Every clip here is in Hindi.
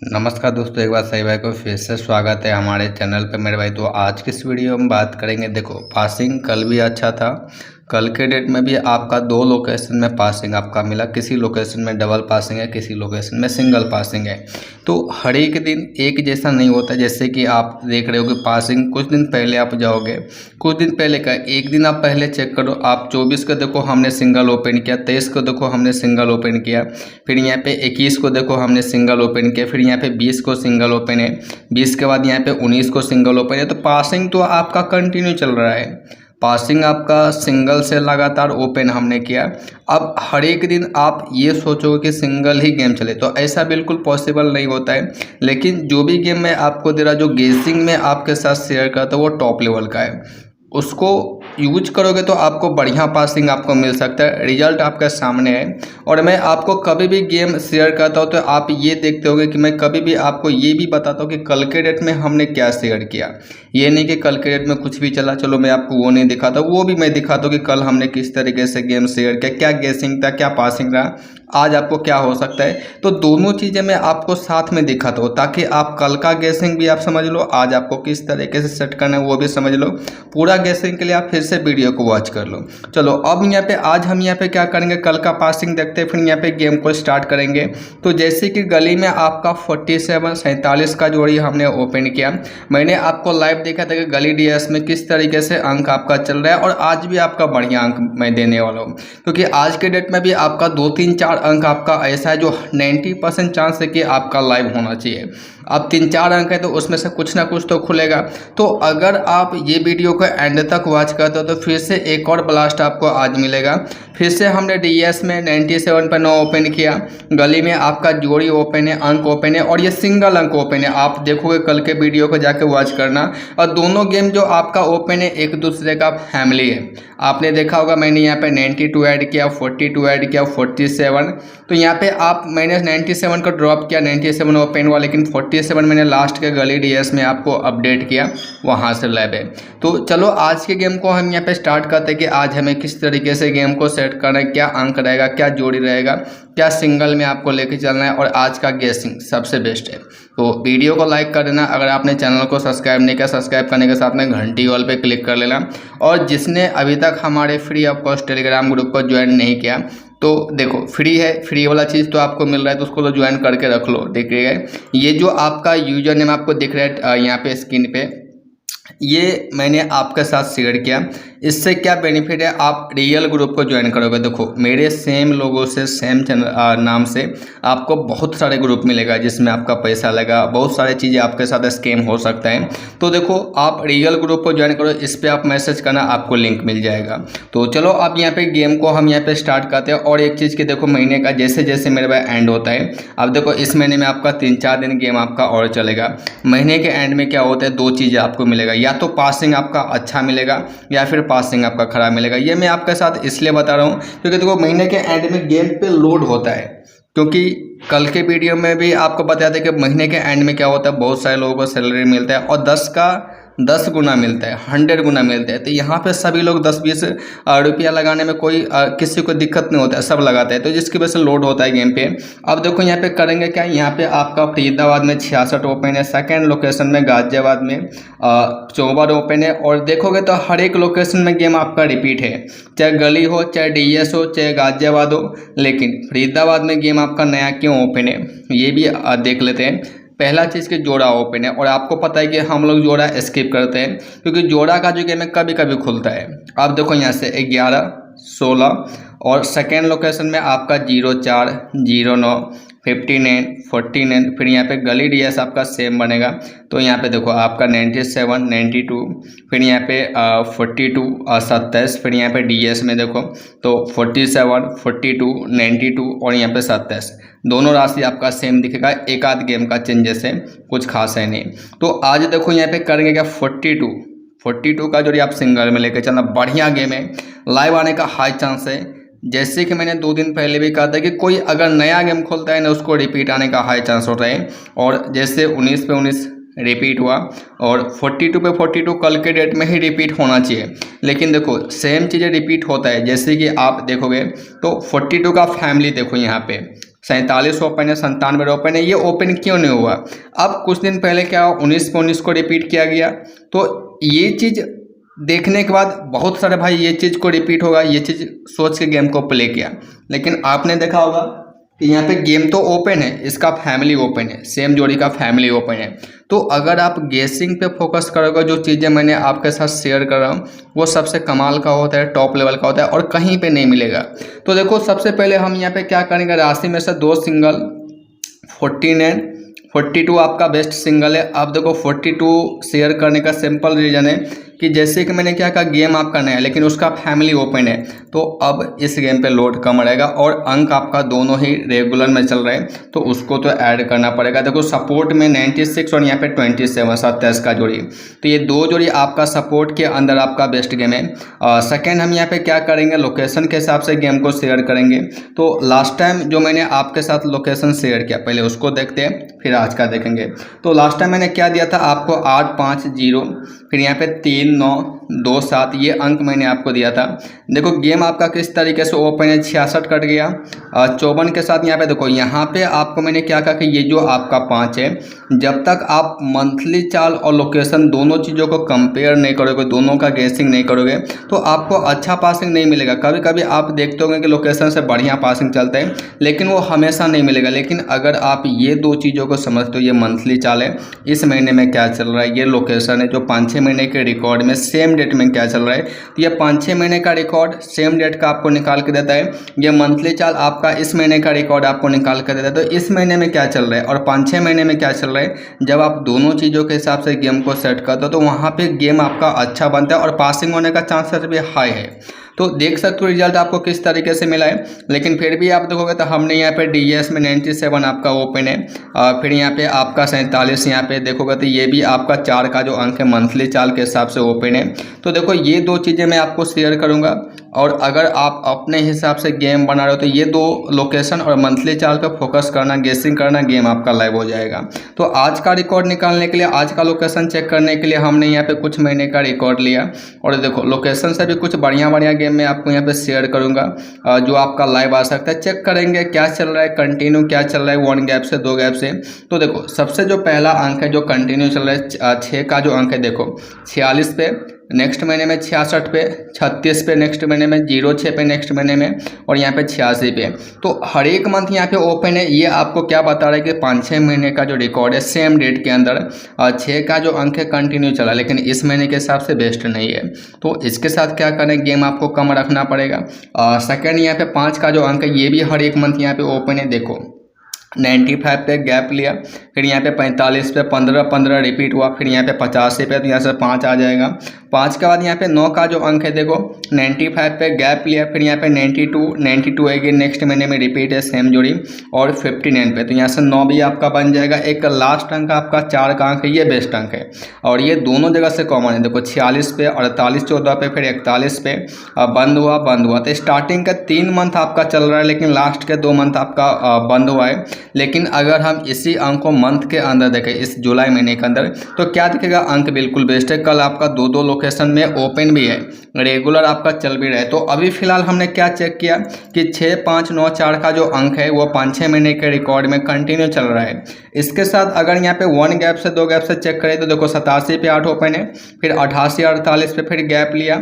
नमस्कार दोस्तों, एक बार सही भाई को फिर से स्वागत है हमारे चैनल पे मेरे भाई। तो आज की इस वीडियो में बात करेंगे। देखो, पासिंग कल भी अच्छा था। कल के डेट में भी आपका 2 लोकेशन में पासिंग आपका मिला। किसी लोकेशन में डबल पासिंग है, किसी लोकेशन में सिंगल पासिंग है। तो हर एक दिन एक जैसा नहीं होता। जैसे कि आप देख रहे हो कि पासिंग कुछ दिन पहले आप जाओगे, कुछ दिन पहले का एक दिन आप पहले चेक करो। आप 24 को देखो हमने सिंगल ओपन किया, 23 को देखो हमने सिंगल ओपन किया, फिर यहाँ पे 21 को देखो हमने सिंगल ओपन किया, फिर यहाँ पे 20 को सिंगल ओपन है, 20 के बाद यहाँ पे 19 को सिंगल ओपन है। तो पासिंग तो आपका कंटिन्यू चल रहा है। पासिंग आपका सिंगल से लगातार ओपन हमने किया। अब हर एक दिन आप ये सोचोगे कि सिंगल ही गेम चले, तो ऐसा बिल्कुल पॉसिबल नहीं होता है। लेकिन जो भी गेम मैं आपको दे रहा, जो गेसिंग में आपके साथ शेयर करता हूँ, वो टॉप लेवल का है। उसको यूज करोगे तो आपको बढ़िया पासिंग आपको मिल सकता है। रिजल्ट आपके सामने है। और मैं आपको कभी भी गेम शेयर करता हूँ तो आप ये देखते होगे कि मैं कभी भी आपको ये भी बताता हूँ कि कल के डेट में हमने क्या शेयर किया। ये नहीं कि कल के डेट में कुछ भी चला, चलो मैं आपको वो नहीं दिखाता, वो भी मैं दिखाता हूँ कि कल हमने किस तरीके से गेम शेयर किया, क्या गेसिंग था, क्या पासिंग रहा, आज आपको क्या हो सकता है। तो दोनों चीज़ें मैं आपको साथ में दिखाता हूँ ताकि आप कल का गेसिंग भी आप समझ लो, आज आपको किस तरीके से सेट करना है वो भी समझ लो। पूरा गेसिंग के लिए आप फिर से वीडियो को वॉच कर लो। चलो अब यहाँ पे आज हम यहाँ पे क्या करेंगे, कल का पासिंग देखते हैं, फिर यहाँ पे गेम को स्टार्ट करेंगे। तो जैसे कि गली में आपका 47 का जोड़ी हमने ओपन किया। मैंने आपको लाइव देखा था कि गली डीएस में किस तरीके से अंक आपका चल रहा है, और आज भी आपका बढ़िया अंक मैं देने वाला हूँ, क्योंकि आज के डेट में भी आपका 2-3-4 अंक आपका ऐसा है जो 90% चांस है कि आपका लाइव होना चाहिए। अब 3-4 अंक है तो उसमें से कुछ ना कुछ तो खुलेगा। तो अगर आप ये वीडियो को एंड तक वॉच करते हो तो फिर से एक और ब्लास्ट आपको आज मिलेगा। फिर से हमने डीएस में 97 पर 9 ओपन किया। गली में आपका जोड़ी ओपन है, अंक ओपन है, और ये सिंगल अंक ओपन है। आप देखोगे कल के वीडियो को जाके वॉच करना। और दोनों गेम जो आपका ओपन है एक दूसरे का फैमिली है। आपने देखा होगा मैंने यहाँ पे 92 ऐड किया, 42 ऐड किया, 47। तो यहाँ पे आप मैंने 97 को ड्रॉप किया, 97 ओपन हुआ, लेकिन 47 मैंने लास्ट के गली डीएस में आपको अपडेट किया, वहाँ से लाइव है। तो चलो आज के गेम को हम यहाँ पे स्टार्ट करते हैं कि आज हमें किस तरीके से गेम को सेट करना है, क्या अंक रहेगा, क्या जोड़ी रहेगा, क्या सिंगल में आपको लेके चलना है, और आज का गेसिंग सबसे बेस्ट है। तो वीडियो को लाइक कर देना। अगर आपने चैनल को सब्सक्राइब नहीं किया, सब्सक्राइब करने के साथ में घंटी वाल पे क्लिक कर लेना। और जिसने अभी तक हमारे free of cost Telegram group को ज्वाइन नहीं किया, तो देखो फ्री है, फ्री वाला चीज़ तो आपको मिल रहा है, तो उसको तो ज्वाइन करके रख लो। देखिएगा ये जो आपका यूजर नेम आपको दिख रहा है यहाँ पे स्क्रीन पे, ये मैंने आपके साथ शेयर किया। इससे क्या बेनिफिट है, आप रियल ग्रुप को ज्वाइन करोगे। देखो मेरे सेम लोगों से सेम नाम से आपको बहुत सारे ग्रुप मिलेगा जिसमें आपका पैसा लगा, बहुत सारी चीज़ें आपके साथ स्कैम हो सकता है। तो देखो आप रियल ग्रुप को ज्वाइन करो, इस पर आप मैसेज करना, आपको लिंक मिल जाएगा। तो चलो आप यहाँ पे गेम को हम यहाँ पे स्टार्ट करते हैं। और एक चीज़ की देखो, महीने का जैसे जैसे मेरे पास एंड होता है, अब देखो इस महीने में आपका 3-4 दिन गेम आपका और चलेगा। महीने के एंड में क्या होता है, 2 चीज़ें आपको मिलेगा, या तो पासिंग आपका अच्छा मिलेगा या फिर पासिंग आपका खराब मिलेगा। ये मैं आपके साथ इसलिए बता रहा हूँ क्योंकि देखो महीने के एंड में गेम पे लोड होता है। क्योंकि कल के वीडियो में भी आपको बताया था कि महीने के एंड में क्या होता है, बहुत सारे लोगों को सैलरी मिलता है और 10 का 10 गुना मिलता है, 100 गुना मिलता है। तो यहाँ पे सभी लोग 10-20 रुपया लगाने में कोई किसी को दिक्कत नहीं होता है, सब लगाते हैं। तो जिसकी वजह से लोड होता है गेम पे। अब देखो यहाँ पे करेंगे क्या, यहाँ पे आपका फरीदाबाद में 66 ओपन है, सेकेंड लोकेशन में गाजियाबाद में 54 ओपन है। और देखोगे तो हर एक लोकेशन में गेम आपका रिपीट है, चाहे गली हो, चाहे डीएस हो, चाहे गाजियाबाद हो। लेकिन फरीदाबाद में गेम आपका नया क्यों ओपन है ये भी देख लेते हैं। पहला चीज़ कि जोड़ा ओपन है, और आपको पता है कि हम लोग जोड़ा स्किप करते हैं क्योंकि जोड़ा का जो गेम है कभी कभी खुलता है। आप देखो यहाँ से 11, 16, और सेकेंड लोकेशन में आपका 04, 09, 59, 49, फिर यहाँ पे गली डीएस आपका सेम बनेगा। तो यहाँ पे देखो आपका 97, 92, फिर यहाँ पे 42, 27, फिर यहाँ पे डीएस में देखो तो 47, 42, 92 और यहाँ पे 27, दोनों राशि आपका सेम दिखेगा। एक आध गेम का चेंजेस है, कुछ खास है नहीं। तो आज देखो यहाँ पे करेंगे क्या, 42 का जोड़ी आप सिंगल में लेके चलना, बढ़िया गेम है, लाइव आने का हाई चांस है। जैसे कि मैंने 2 दिन पहले भी कहा था कि कोई अगर नया गेम खोलता है ना, उसको रिपीट आने का हाई चांस होता है। और जैसे 19 पे 19 रिपीट हुआ, और 42 पे 42 कल के डेट में ही रिपीट होना चाहिए। लेकिन देखो सेम चीज़ें रिपीट होता है। जैसे कि आप देखोगे तो 42 का फैमिली देखो यहाँ पे 47 ओपन है, 97 ओपन है। ये ओपन क्यों नहीं हुआ? अब कुछ दिन पहले क्या हुआ, 19 पे 19 को रिपीट किया गया। तो ये चीज़ देखने के बाद बहुत सारे भाई ये चीज़ को रिपीट होगा, ये चीज़ सोच के गेम को प्ले किया। लेकिन आपने देखा होगा कि यहाँ पे गेम तो ओपन है, इसका फैमिली ओपन है, सेम जोड़ी का फैमिली ओपन है। तो अगर आप गेसिंग पे फोकस करोगे, जो चीज़ें मैंने आपके साथ शेयर कर रहा हूँ वो सबसे कमाल का होता है, टॉप लेवल का होता है और कहीं पे नहीं मिलेगा। तो देखो सबसे पहले हम यहाँ पे क्या करेंगे, राशि में से 2 सिंगल 14 एंड 42 आपका बेस्ट सिंगल है। अब देखो 42 शेयर करने का सिंपल रीज़न है कि जैसे कि मैंने क्या कहा, गेम आपका नया है लेकिन उसका फैमिली ओपन है, तो अब इस गेम पे लोड कम रहेगा और अंक आपका दोनों ही रेगुलर में चल रहे हैं, तो उसको तो ऐड करना पड़ेगा। देखो सपोर्ट में 96 और यहाँ पे 27 27 का जोड़ी, तो ये 2 जोड़ी आपका सपोर्ट के अंदर आपका बेस्ट गेम है। सेकेंड हम यहाँ पे क्या करेंगे, लोकेशन के हिसाब से गेम को शेयर करेंगे। तो लास्ट टाइम जो मैंने आपके साथ लोकेशन शेयर किया, पहले उसको देखते हैं फिर आज का देखेंगे। तो लास्ट टाइम मैंने क्या दिया था आपको, 8 5 0, फिर यहाँ पे 3 9 2 7, ये अंक मैंने आपको दिया था। देखो गेम आपका किस तरीके से ओपन है, 66 कट गया 54 के साथ। यहाँ पे देखो, यहाँ पे आपको मैंने क्या कहा कि ये जो आपका 5 है, जब तक आप मंथली चाल और लोकेशन दोनों चीज़ों को कंपेयर नहीं करोगे, दोनों का गेसिंग नहीं करोगे, तो आपको अच्छा पासिंग नहीं मिलेगा। कभी कभी आप देखते होंगे कि लोकेशन से बढ़िया पासिंग चलता है, लेकिन वो हमेशा नहीं मिलेगा। लेकिन अगर आप ये 2 चीज़ों को समझते हो, ये मंथली चाल है, इस महीने में क्या चल रहा है, ये लोकेशन है जो 5-6 महीने के रिकॉर्ड में सेम डेट में क्या चल रहा है, तो ये 5-6 महीने का रिकॉर्ड सेम डेट का आपको निकाल के देता है। ये मंथली चाल आपका इस महीने का रिकॉर्ड आपको निकाल कर देता है, तो इस महीने में क्या चल रहा है और 5-6 महीने में क्या चल रहा है। जब आप दोनों चीज़ों के हिसाब से गेम को सेट करते हो तो वहाँ पे गेम आपका अच्छा बनता है और पासिंग होने का चांसेस भी हाई है। तो देख सकते हो रिजल्ट आपको किस तरीके से मिला है। लेकिन फिर भी आप देखोगे तो हमने यहाँ पे डीएस में 97 आपका ओपन है, फिर यहाँ पे आपका 47, यहाँ पे देखोगे तो ये भी आपका 4 का जो अंक है मंथली चाल के हिसाब से ओपन है। तो देखो ये 2 चीज़ें मैं आपको शेयर करूँगा, और अगर आप अपने हिसाब से गेम बना रहे हो तो ये 2 लोकेशन और मंथली चाल पे फोकस करना, गेसिंग करना, गेम आपका लाइव हो जाएगा। तो आज का रिकॉर्ड निकालने के लिए, आज का लोकेशन चेक करने के लिए हमने यहाँ पे कुछ महीने का रिकॉर्ड लिया, और देखो लोकेशन से भी कुछ बढ़िया गेम मैं आपको यहाँ पे शेयर करूँगा जो आपका लाइव आ सकता है। चेक करेंगे क्या चल रहा है, कंटिन्यू क्या चल रहा है, 1 गैप से 2 गैप से। तो देखो सबसे जो पहला अंक है जो कंटिन्यू चल रहा है, 6 का जो अंक है, देखो 46 पे, नेक्स्ट महीने में 66 पे, 36 पे नेक्स्ट महीने में, 06 पे नेक्स्ट महीने में, और यहाँ पे 86 पे। तो हर एक मंथ यहाँ पे ओपन है। ये आपको क्या बता रहा है कि 5-6 महीने का जो रिकॉर्ड है सेम डेट के अंदर 6 का जो अंक है कंटिन्यू चला, लेकिन इस महीने के हिसाब से बेस्ट नहीं है। तो इसके साथ क्या करें, गेम आपको कम रखना पड़ेगा। सेकेंड यहाँ पे 5 का जो अंक है ये भी हर एक मंथ यहाँ पे ओपन है। देखो 95 पे गैप लिया, फिर यहाँ पे 45 पे 15 रिपीट हुआ, फिर यहाँ पे 85 पे, तो यहाँ से 5 आ जाएगा। 5 के बाद यहाँ पे 9 का जो अंक है, देखो 95 पे गैप लिया, फिर यहाँ पे 92 अगेन नेक्स्ट महीने में रिपीट है सेम जोड़ी, और 59 पे, तो यहाँ से 9 भी आपका बन जाएगा। एक लास्ट अंक आपका 4 का अंक है, ये बेस्ट अंक है और ये दोनों जगह से कॉमन है। देखो 46 पे, 48 14 पे, फिर 41 पे बंद हुआ। तो स्टार्टिंग का 3 मंथ आपका चल रहा है, लेकिन लास्ट के 2 मंथ आपका बंद हुआ है। लेकिन अगर हम इसी अंक को मंथ के अंदर देखें, इस जुलाई महीने के अंदर, तो क्या दिखेगा, अंक बिल्कुल बेस्ट है। कल आपका 2 लोकेशन में ओपन भी है, रेगुलर आपका चल भी रहा है। तो अभी फिलहाल हमने क्या चेक किया कि 6 5 9 4 का जो अंक है वो 5-6 महीने के रिकॉर्ड में कंटिन्यू चल रहा है। इसके साथ अगर यहाँ पे 1 गैप से 2 गैप से चेक करें तो देखो 87 पे 8 ओपन है, फिर 88 48 पे फिर गैप लिया,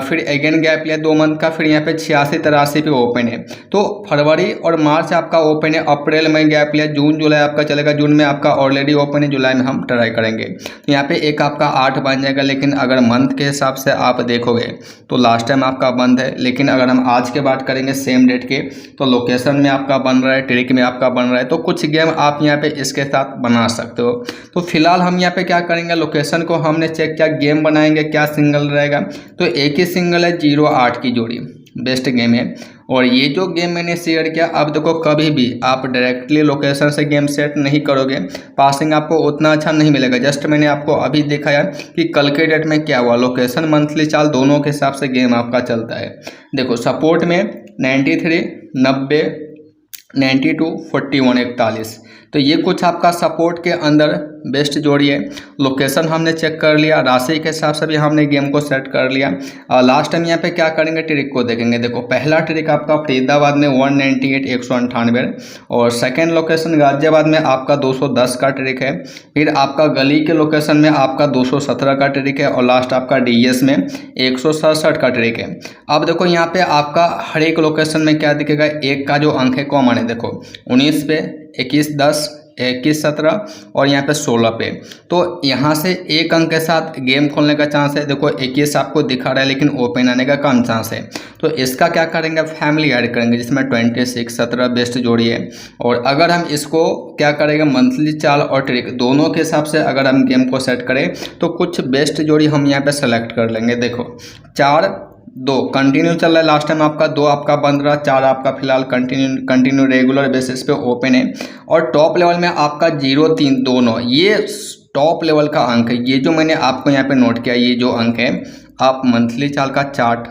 फिर अगेन गैप लिया 2 मंथ का, फिर यहाँ पे 86 83 पे ओपन है। तो फरवरी और मार्च आपका ओपन है, अप्रैल में गैप लिया, जून जुलाई आपका चलेगा, जून में आपका ऑलरेडी ओपन है, जुलाई में हम ट्राई करेंगे। तो यहाँ पे एक आपका 8 बन जाएगा। लेकिन अगर मंथ के हिसाब से आप देखोगे तो लास्ट टाइम आपका बंद है, लेकिन अगर हम आज के बात करेंगे सेम डेट के, तो लोकेशन में आपका बन रहा है, ट्रिक में आपका बन रहा है। तो कुछ गेम आप यहाँ पे इसके साथ बना सकते हो। तो फिलहाल हम यहाँ पे क्या करेंगे, लोकेशन को हमने चेक किया, गेम बनाएंगे, क्या सिंगल रहेगा, तो एक ही सिंगल है 0-8 की जोड़ी, बेस्ट गेम है। और ये जो गेम मैंने शेयर किया, अब देखो कभी भी आप डायरेक्टली लोकेशन से गेम सेट नहीं करोगे, पासिंग आपको उतना अच्छा नहीं मिलेगा। जस्ट मैंने आपको अभी दिखाया कि कल के डेट में क्या हुआ, लोकेशन मंथली चाल दोनों के हिसाब से गेम आपका चलता है। देखो सपोर्ट में 93 90 92 41 41, तो ये कुछ आपका सपोर्ट के अंदर बेस्ट जोड़ी है। लोकेशन हमने चेक कर लिया, राशि के हिसाब से भी हमने गेम को सेट कर लिया। और लास्ट टाइम यहाँ पे क्या करेंगे, ट्रिक को देखेंगे। देखो पहला ट्रिक आपका फरीदाबाद में 198 198 और सेकेंड लोकेशन गाजियाबाद में आपका 210 का ट्रिक है। फिर आपका गली के लोकेशन में आपका 217 का ट्रिक है और लास्ट आपका डीएस में 167 का ट्रिक है। अब देखो यहाँ पे आपका हर एक लोकेशन में क्या दिखेगा, एक का जो अंक है कॉमन है। देखो 19 पे 21 10 21 17 और यहाँ पे 16 पे, तो यहाँ से एक अंक के साथ गेम खोलने का चांस है। देखो 21 आपको दिखा रहा है लेकिन ओपन आने का कम चांस है, तो इसका क्या करेंगे, फैमिली ऐड करेंगे जिसमें 26 17 बेस्ट जोड़ी है। और अगर हम इसको क्या करेंगे, मंथली चाल और ट्रिक दोनों के हिसाब से अगर हम गेम को सेट करें तो कुछ बेस्ट जोड़ी हम यहाँ पे सेलेक्ट कर लेंगे। देखो 4 2 कंटिन्यू चल रहा है, लास्ट टाइम आपका 2 आपका बंद रहा, 4 आपका फिलहाल कंटिन्यू रेगुलर बेसिस पे ओपन है। और टॉप लेवल में आपका 0 3 दोनों ये टॉप लेवल का अंक है। ये जो मैंने आपको यहाँ पे नोट किया, ये जो अंक है आप मंथली चाल का चार्ट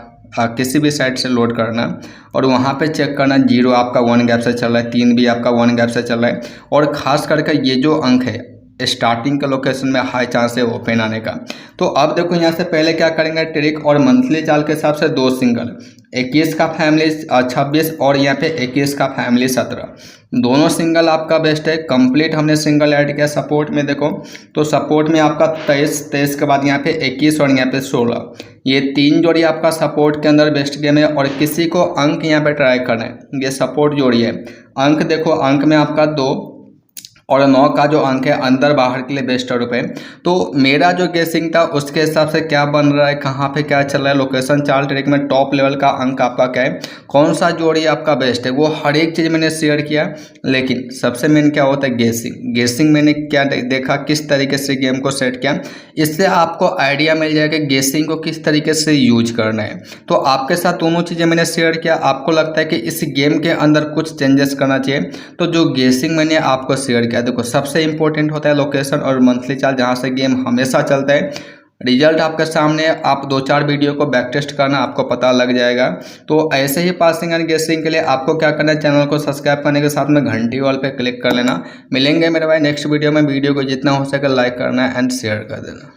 किसी भी साइट से लोड करना और वहाँ पे चेक करना, 0 आपका 1 गैप से चल रहा है, 3 भी आपका 1 गैप से चल रहा है। और ख़ास करके ये जो अंक है स्टार्टिंग के लोकेशन में हाई चांस है ओपन आने का। तो अब देखो यहाँ से पहले क्या करेंगे, ट्रिक और मंथली चाल के हिसाब से 2 सिंगल, 21 का फैमिली 26 और यहाँ पे 21 का फैमिली 17, दोनों सिंगल आपका बेस्ट है। कंप्लीट हमने सिंगल ऐड किया सपोर्ट में। देखो तो सपोर्ट में आपका 23 के बाद यहाँ पे 21 और यहाँ पे 16, ये 3 जोड़ी आपका सपोर्ट के अंदर बेस्ट गेम है। और किसी को अंक यहाँ पे ट्राई करना है, ये सपोर्ट जोड़ी है। अंक देखो अंक में आपका 2 और 9 का जो अंक है अंदर बाहर के लिए बेस्ट रुपए। तो मेरा जो गेसिंग था उसके हिसाब से क्या बन रहा है, कहाँ पे क्या चल रहा है, लोकेशन चार्ट ट्रिक में टॉप लेवल का अंक आपका क्या है, कौन सा जोड़ी आपका बेस्ट है, वो हर एक चीज़ मैंने शेयर किया। लेकिन सबसे मेन क्या होता है, गेसिंग मैंने क्या देखा, किस तरीके से गेम को सेट किया, इससे आपको आइडिया मिल जाएगा गेसिंग को किस तरीके से यूज करना है। तो आपके साथ दोनों चीज़ें मैंने शेयर किया। आपको लगता है कि इस गेम के अंदर कुछ चेंजेस करना चाहिए, तो जो गेसिंग मैंने आपको शेयर किया, देखो सबसे इंपॉर्टेंट होता है लोकेशन और मंथली चार्ट, जहां से गेम हमेशा चलता है। रिजल्ट आपके सामने, आप 2-4 वीडियो को बैक टेस्ट करना, आपको पता लग जाएगा। तो ऐसे ही पासिंग एंड गेसिंग के लिए आपको क्या करना है, चैनल को सब्सक्राइब करने के साथ में घंटी वाल पे क्लिक कर लेना। मिलेंगे मेरे भाई नेक्स्ट वीडियो में। वीडियो को जितना हो सके लाइक करना एंड शेयर कर देना।